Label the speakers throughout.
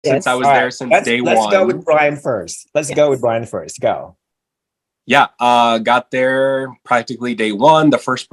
Speaker 1: since I was there since day one.
Speaker 2: Let's go with Brian first. Go with Brian first. Go.
Speaker 1: Yeah, got there practically day one. The first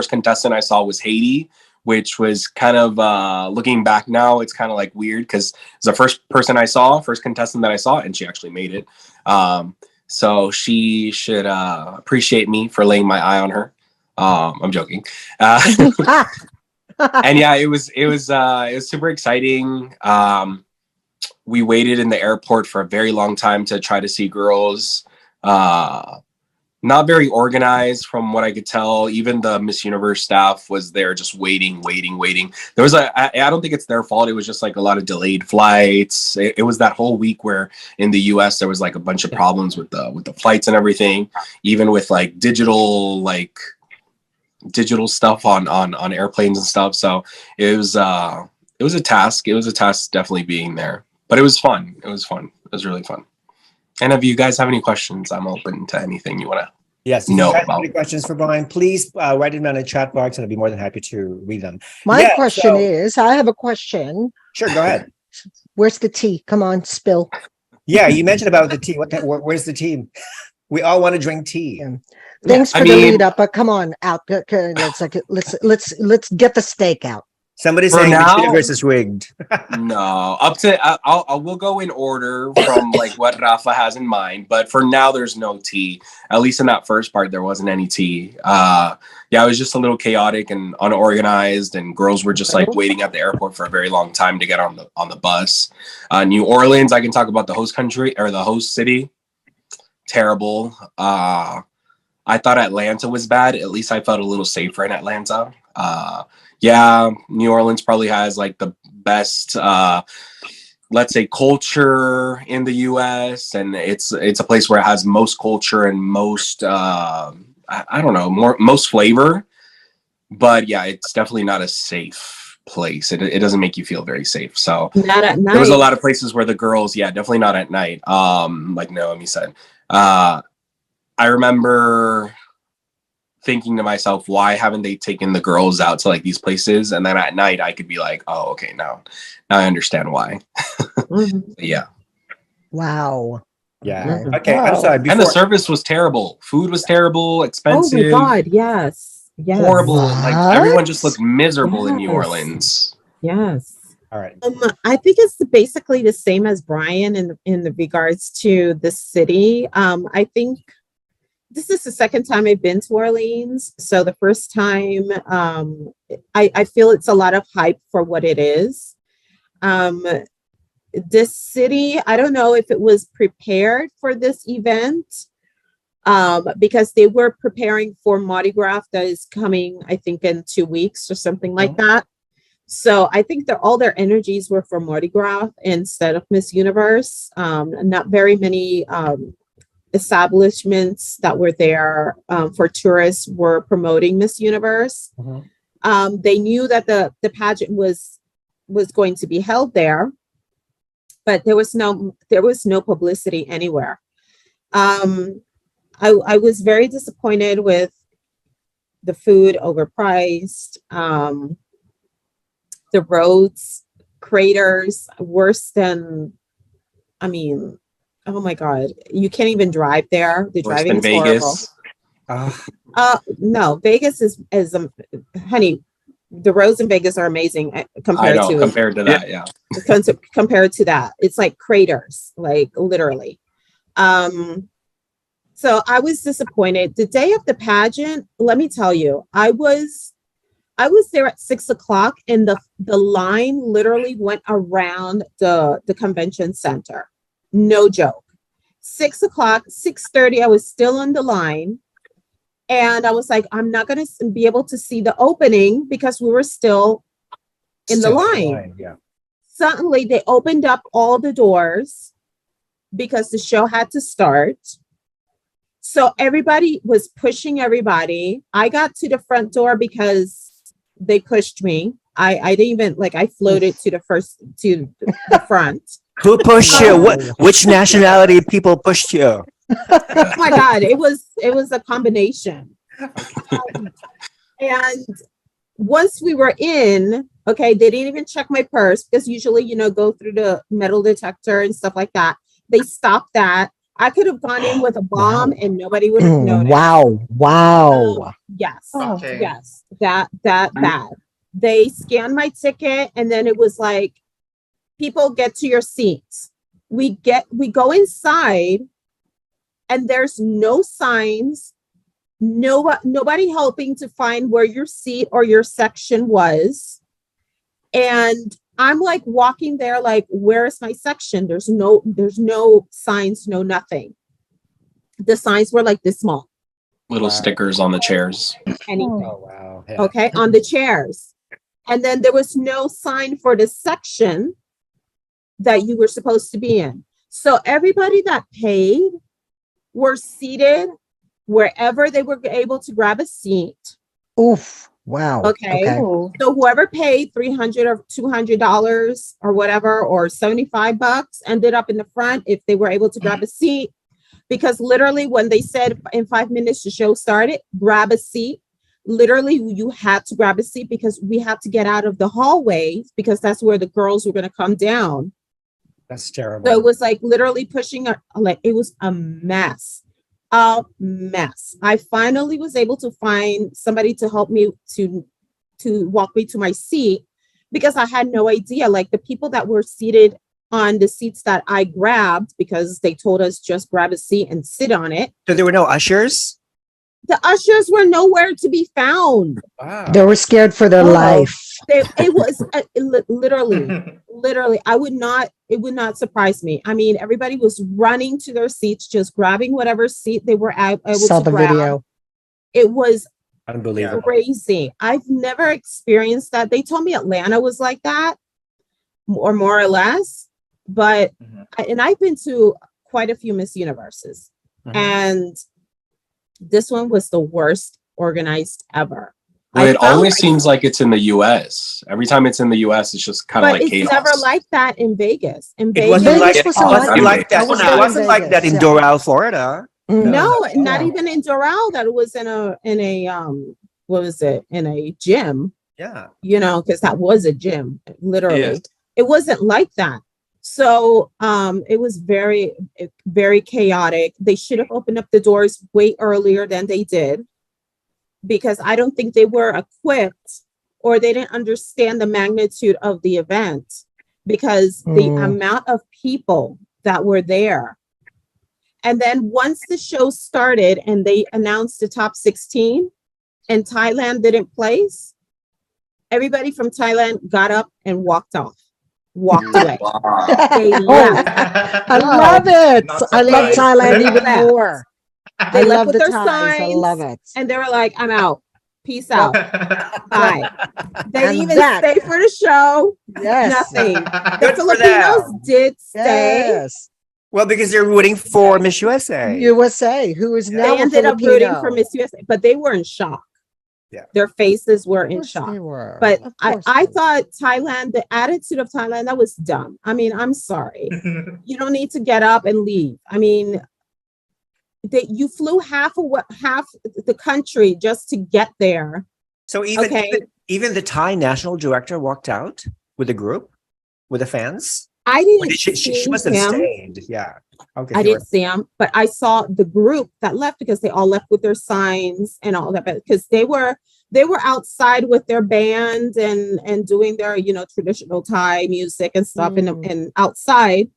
Speaker 1: contestant I saw was Haiti, which was kind of, looking back now, it's kind of like weird because it's the first contestant that I saw, and she actually made it. So she should appreciate me for laying my eye on her. I'm joking. And yeah, it was super exciting. We waited in the airport for a very long time to try to see girls. Not very organized from what I could tell. Even the Miss Universe staff was there just waiting. There was I don't think it's their fault. It was just like a lot of delayed flights. It was that whole week where in the US there was like a bunch of problems with the flights and everything, even with like digital stuff on airplanes and stuff. So it was a task. It was a task definitely being there, but it was fun. It was really fun. And if you guys have any questions, I'm open to anything you want to know about. If you have
Speaker 2: any questions for Brian, please write them down in the chat box, and I'll be more than happy to read them.
Speaker 3: My question is, I have a question.
Speaker 2: Sure, go ahead.
Speaker 3: Where's the tea? Come on, spill.
Speaker 2: Yeah, you mentioned about the tea. Where's the tea? We all want to drink tea.
Speaker 3: Yeah. Thanks for the lead up, but come on out. Let's get the steak out.
Speaker 2: Somebody's saying Miss Universe is rigged.
Speaker 1: No, we'll go in order from like what Rafa has in mind. But for now, there's no tea. At least in that first part, there wasn't any tea. Yeah, it was just a little chaotic and unorganized, and girls were just like waiting at the airport for a very long time to get on the bus. New Orleans, I can talk about the host country or the host city. Terrible. I thought Atlanta was bad. At least I felt a little safer in Atlanta. Yeah, New Orleans probably has like the best, let's say, culture in the U.S. and it's a place where it has most culture and most, I don't know, most flavor. But yeah, it's definitely not a safe place. It doesn't make you feel very safe. So
Speaker 4: not at night.
Speaker 1: There was a lot of places where the girls, definitely not at night. Like Noemi said, I remember thinking to myself, why haven't they taken the girls out to like these places? And then at night I could be like, oh, okay, now I understand why. Yeah.
Speaker 3: Wow.
Speaker 2: Yeah. Okay. I'm sorry.
Speaker 1: And the service was terrible. Food was terrible, expensive.
Speaker 4: Oh my God. Yes.
Speaker 1: Horrible. Like everyone just looked miserable in New Orleans.
Speaker 4: Yes.
Speaker 2: All right.
Speaker 4: I think it's basically the same as Brian in the regards to the city. I think this is the second time I've been to Orleans. So the first time, I feel it's a lot of hype for what it is. This city, I don't know if it was prepared for this event, because they were preparing for Mardi Gras that is coming, I think, in 2 weeks or something like that. So I think that all their energies were for Mardi Gras instead of Miss Universe. Not very many establishments that were there for tourists were promoting Miss Universe. They knew that the pageant was going to be held there, but there was no publicity anywhere. I was very disappointed with the food, overpriced, the roads, craters, worse than, oh my God, you can't even drive there. The driving is
Speaker 1: Vegas.
Speaker 4: Horrible. No, Vegas is honey, the roads in Vegas are amazing compared to
Speaker 1: that. Yeah.
Speaker 4: Compared to that, it's like craters, like literally. So I was disappointed. The day of the pageant, let me tell you, I was there at 6:00 and the line literally went around the convention center. No joke. 6:00, 6:30, I was still on the line. And I was like, I'm not going to be able to see the opening because we were still in the line.
Speaker 2: Yeah.
Speaker 4: Suddenly they opened up all the doors because the show had to start. So everybody was pushing everybody. I got to the front door because they pushed me. I didn't even I floated to the front.
Speaker 2: Who pushed you? Which nationality people pushed you?
Speaker 4: Oh my God, it was a combination. And once we were in, okay, they didn't even check my purse because usually, go through the metal detector and stuff like that. They stopped that. I could have gone in with a bomb
Speaker 3: Wow.
Speaker 4: and nobody would have noticed.
Speaker 3: Wow.
Speaker 4: Yes.
Speaker 5: Okay.
Speaker 4: Yes. That bad. They scanned my ticket and then it was like, people get to your seats. We go inside and there's no signs, nobody helping to find where your seat or your section was. And I'm like walking there like, where's my section? There's no signs, no nothing. The signs were like this small.
Speaker 1: Little stickers on the chairs.
Speaker 4: Anything.
Speaker 2: Oh, wow. Yeah.
Speaker 4: Okay, on the chairs. And then there was no sign for the section that you were supposed to be in. So everybody that paid were seated wherever they were able to grab a seat.
Speaker 3: Oof. Wow.
Speaker 4: Okay. So whoever paid $300 or $200 or whatever, or $75 ended up in the front if they were able to grab a seat. Because literally when they said in 5 minutes the show started, grab a seat. Literally you had to grab a seat because we had to get out of the hallways because that's where the girls were going to come down.
Speaker 2: That's terrible.
Speaker 4: So it was like literally pushing, like it was a mess. A mess. I finally was able to find somebody to help me to walk me to my seat because I had no idea. Like the people that were seated on the seats that I grabbed, because they told us just grab a seat and sit on it.
Speaker 2: So there were no ushers?
Speaker 4: The ushers were nowhere to be found.
Speaker 2: Wow.
Speaker 3: They were scared for their life.
Speaker 4: It was literally, it would not surprise me. I mean, everybody was running to their seats, just grabbing whatever seat they were able
Speaker 3: Saw
Speaker 4: to
Speaker 3: the
Speaker 4: grab.
Speaker 3: video.
Speaker 4: It was
Speaker 2: Unbelievable.
Speaker 4: crazy. I've never experienced that. They told me Atlanta was like that, or more or less. But and I've been to quite a few Miss Universes, and this one was the worst organized ever.
Speaker 1: Well, it always seems like it's in the U.S. Every time it's in the U.S., it's just kind of like
Speaker 4: it's
Speaker 1: chaos.
Speaker 4: never like that in Vegas. In
Speaker 2: It
Speaker 4: Vegas,
Speaker 2: wasn't like,
Speaker 3: Vegas
Speaker 2: it
Speaker 3: wasn't
Speaker 2: wasn't like that.
Speaker 3: I was
Speaker 2: It
Speaker 3: not in
Speaker 2: wasn't like that in
Speaker 3: Vegas, yeah.
Speaker 2: Doral, Florida.
Speaker 4: no,
Speaker 3: Mm.
Speaker 4: not
Speaker 3: No.
Speaker 4: even in Doral. That was in a what was it, in a gym?
Speaker 2: Yeah.
Speaker 4: Because that was a gym, literally.
Speaker 1: Yes.
Speaker 4: It wasn't like that. So it was very, very chaotic. They should have opened up the doors way earlier than they did, because I don't think they were equipped, or they didn't understand the magnitude of the event, because the amount of people that were there. And then once the show started and they announced the top 16 and Thailand didn't place, everybody from Thailand got up and walked away. They left.
Speaker 3: I love it.
Speaker 5: Not
Speaker 3: I love
Speaker 5: surprised.
Speaker 3: Thailand even
Speaker 4: Left.
Speaker 3: more.
Speaker 4: They
Speaker 3: I
Speaker 4: left
Speaker 3: love
Speaker 4: with
Speaker 3: the
Speaker 4: their
Speaker 3: Thais. I
Speaker 4: signs,
Speaker 3: love it.
Speaker 4: and they were like, I'm out. Peace out. Bye. They
Speaker 3: And
Speaker 4: didn't even
Speaker 3: that-
Speaker 4: stay for the show.
Speaker 3: Yes.
Speaker 4: Nothing. The
Speaker 2: Good for
Speaker 4: Filipinos
Speaker 2: them.
Speaker 4: did stay.
Speaker 3: Yes.
Speaker 2: Well, because they're rooting for Miss USA.
Speaker 3: USA, who is now
Speaker 4: They
Speaker 3: a
Speaker 4: ended up rooting
Speaker 3: Filipino.
Speaker 4: for Miss USA, but they were in shock.
Speaker 2: Yeah.
Speaker 4: Their faces were
Speaker 3: Of
Speaker 4: in
Speaker 3: course
Speaker 4: shock.
Speaker 3: they were.
Speaker 4: But
Speaker 3: Of
Speaker 4: I
Speaker 3: course they were.
Speaker 4: thought Thailand, the attitude of Thailand, that was dumb. I mean, I'm sorry. You don't need to get up and leave. I mean, you flew half the country just to get there.
Speaker 2: So even,
Speaker 4: Okay.
Speaker 2: even the Thai national director walked out with the group, with the fans.
Speaker 4: I
Speaker 2: Or
Speaker 4: didn't
Speaker 2: did she
Speaker 4: see
Speaker 2: must have
Speaker 4: him.
Speaker 2: stayed. Yeah. Okay.
Speaker 4: I
Speaker 2: they were-
Speaker 4: didn't see him, but I saw the group that left, because they all left with their signs and all that, because they were outside with their band and doing their traditional Thai music and stuff and outside.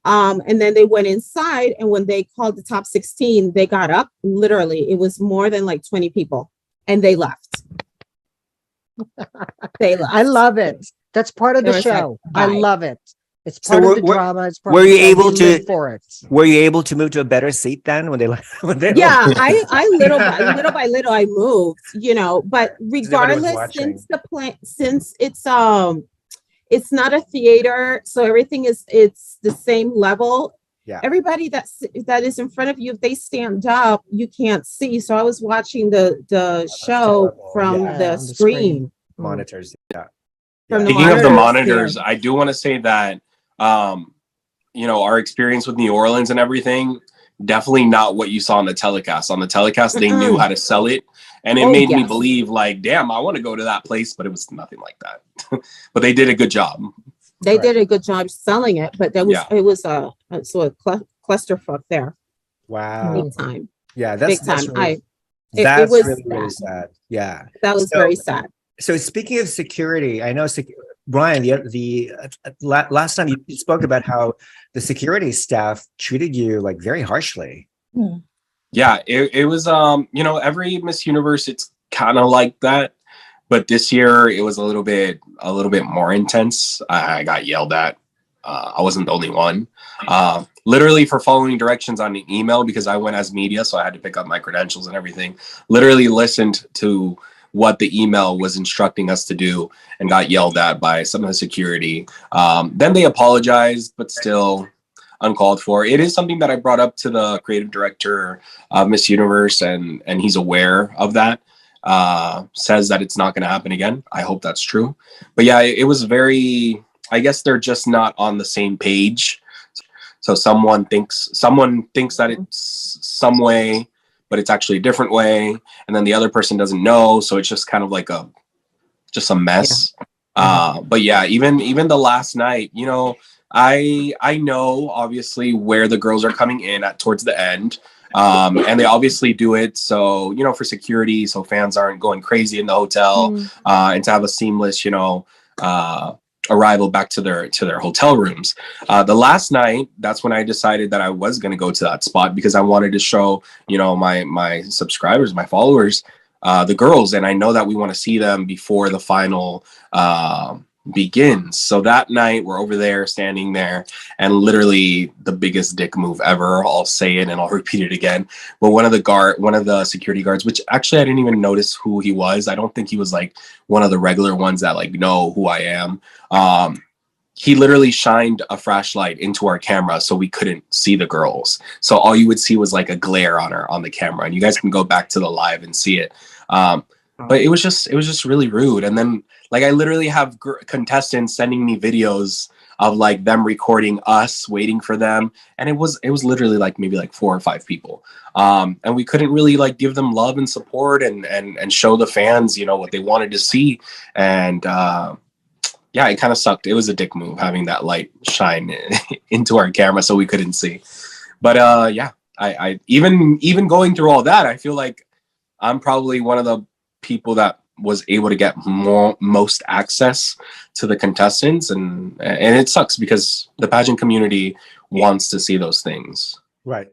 Speaker 4: And then they went inside, and when they called the top 16, they got up. Literally, it was more than like 20 people, and they left. They left.
Speaker 3: I love it. That's part of
Speaker 4: It
Speaker 3: the
Speaker 4: was like,
Speaker 3: show. I
Speaker 4: bye.
Speaker 3: love it. It's
Speaker 2: So
Speaker 3: part of
Speaker 2: were-
Speaker 3: the
Speaker 2: were-
Speaker 3: drama. It's part
Speaker 2: were
Speaker 3: of the
Speaker 2: you
Speaker 3: show.
Speaker 2: able
Speaker 3: We
Speaker 2: to-
Speaker 3: live for it?
Speaker 2: Were you able to move to a better seat then when they
Speaker 4: Yeah, I little by little I moved, but
Speaker 2: Nobody was
Speaker 4: regardless,
Speaker 2: watching.
Speaker 4: since it's not a theater, so everything it's the same level.
Speaker 2: Yeah.
Speaker 4: Everybody that is in front of you, if they stand up, you can't see. So I was watching the show
Speaker 2: terrible.
Speaker 4: from
Speaker 2: Yeah,
Speaker 4: the
Speaker 3: on the
Speaker 4: screen.
Speaker 2: monitors? Yeah.
Speaker 4: From the
Speaker 1: Speaking of the
Speaker 4: monitors,
Speaker 1: monitors, I do want to say that, our experience with New Orleans and everything, definitely not what you saw on the telecast. On the telecast, they knew how to sell it. And it
Speaker 4: Oh,
Speaker 1: made me
Speaker 4: yes.
Speaker 1: believe like, damn, I want to go to that place, but it was nothing like that. But they did a good job.
Speaker 4: They
Speaker 2: Right.
Speaker 4: did a good job selling it, but there was
Speaker 1: Yeah.
Speaker 4: it was a clusterfuck there.
Speaker 2: Wow.
Speaker 4: Big time.
Speaker 2: Yeah,
Speaker 4: Big
Speaker 2: that's
Speaker 4: time.
Speaker 2: really,
Speaker 4: It was
Speaker 2: really
Speaker 4: sad.
Speaker 2: sad. Yeah.
Speaker 4: That was
Speaker 2: So-
Speaker 4: very sad.
Speaker 2: So speaking of security, I know Brian, last time you spoke about how the security staff treated you like very harshly.
Speaker 1: Yeah, it was every Miss Universe it's kind of like that, but this year it was a little bit more intense. I got yelled at. I wasn't the only one. Literally for following directions on an email, because I went as media, so I had to pick up my credentials and everything. Literally listened to what the email was instructing us to do and got yelled at by some of the security. Then they apologized, but still uncalled for. It is something that I brought up to the creative director of Miss Universe, and he's aware of that. Says that it's not going to happen again. I hope that's true. But yeah, it was very, I guess they're just not on the same page. So someone thinks that it's some way, but it's actually a different way. And then the other person doesn't know. So it's just kind of like a mess. But yeah, even the last night, I know obviously where the girls are coming in at towards the end. And they obviously do it so, for security, so fans aren't going crazy in the hotel, and to have a seamless, arrival back to their hotel rooms. The last night, that's when I decided that I was going to go to that spot because I wanted to show, my subscribers, my followers, the girls, and I know that we want to see them before the final begins. So that night we're over there standing there, and literally the biggest dick move ever. I'll say it and I'll repeat it again. But one of the security guards, which actually I didn't even notice who he was. I don't think he was like one of the regular ones that like know who I am. He literally shined a flashlight into our camera so we couldn't see the girls. So all you would see was like a glare on the camera, and you guys can go back to the live and see it. But it was just really rude. And then like I literally have contestants sending me videos of like them recording us waiting for them, and it was literally like maybe like 4 or 5 people, and we couldn't really like give them love and support and show the fans what they wanted to see. And yeah, it kind of sucked. It was a dick move having that light shine into our camera so we couldn't see. But yeah, I even going through all that, I feel like I'm probably one of the people that was able to get most access to the contestants, and it sucks because the pageant community wants to see those things.
Speaker 2: Right.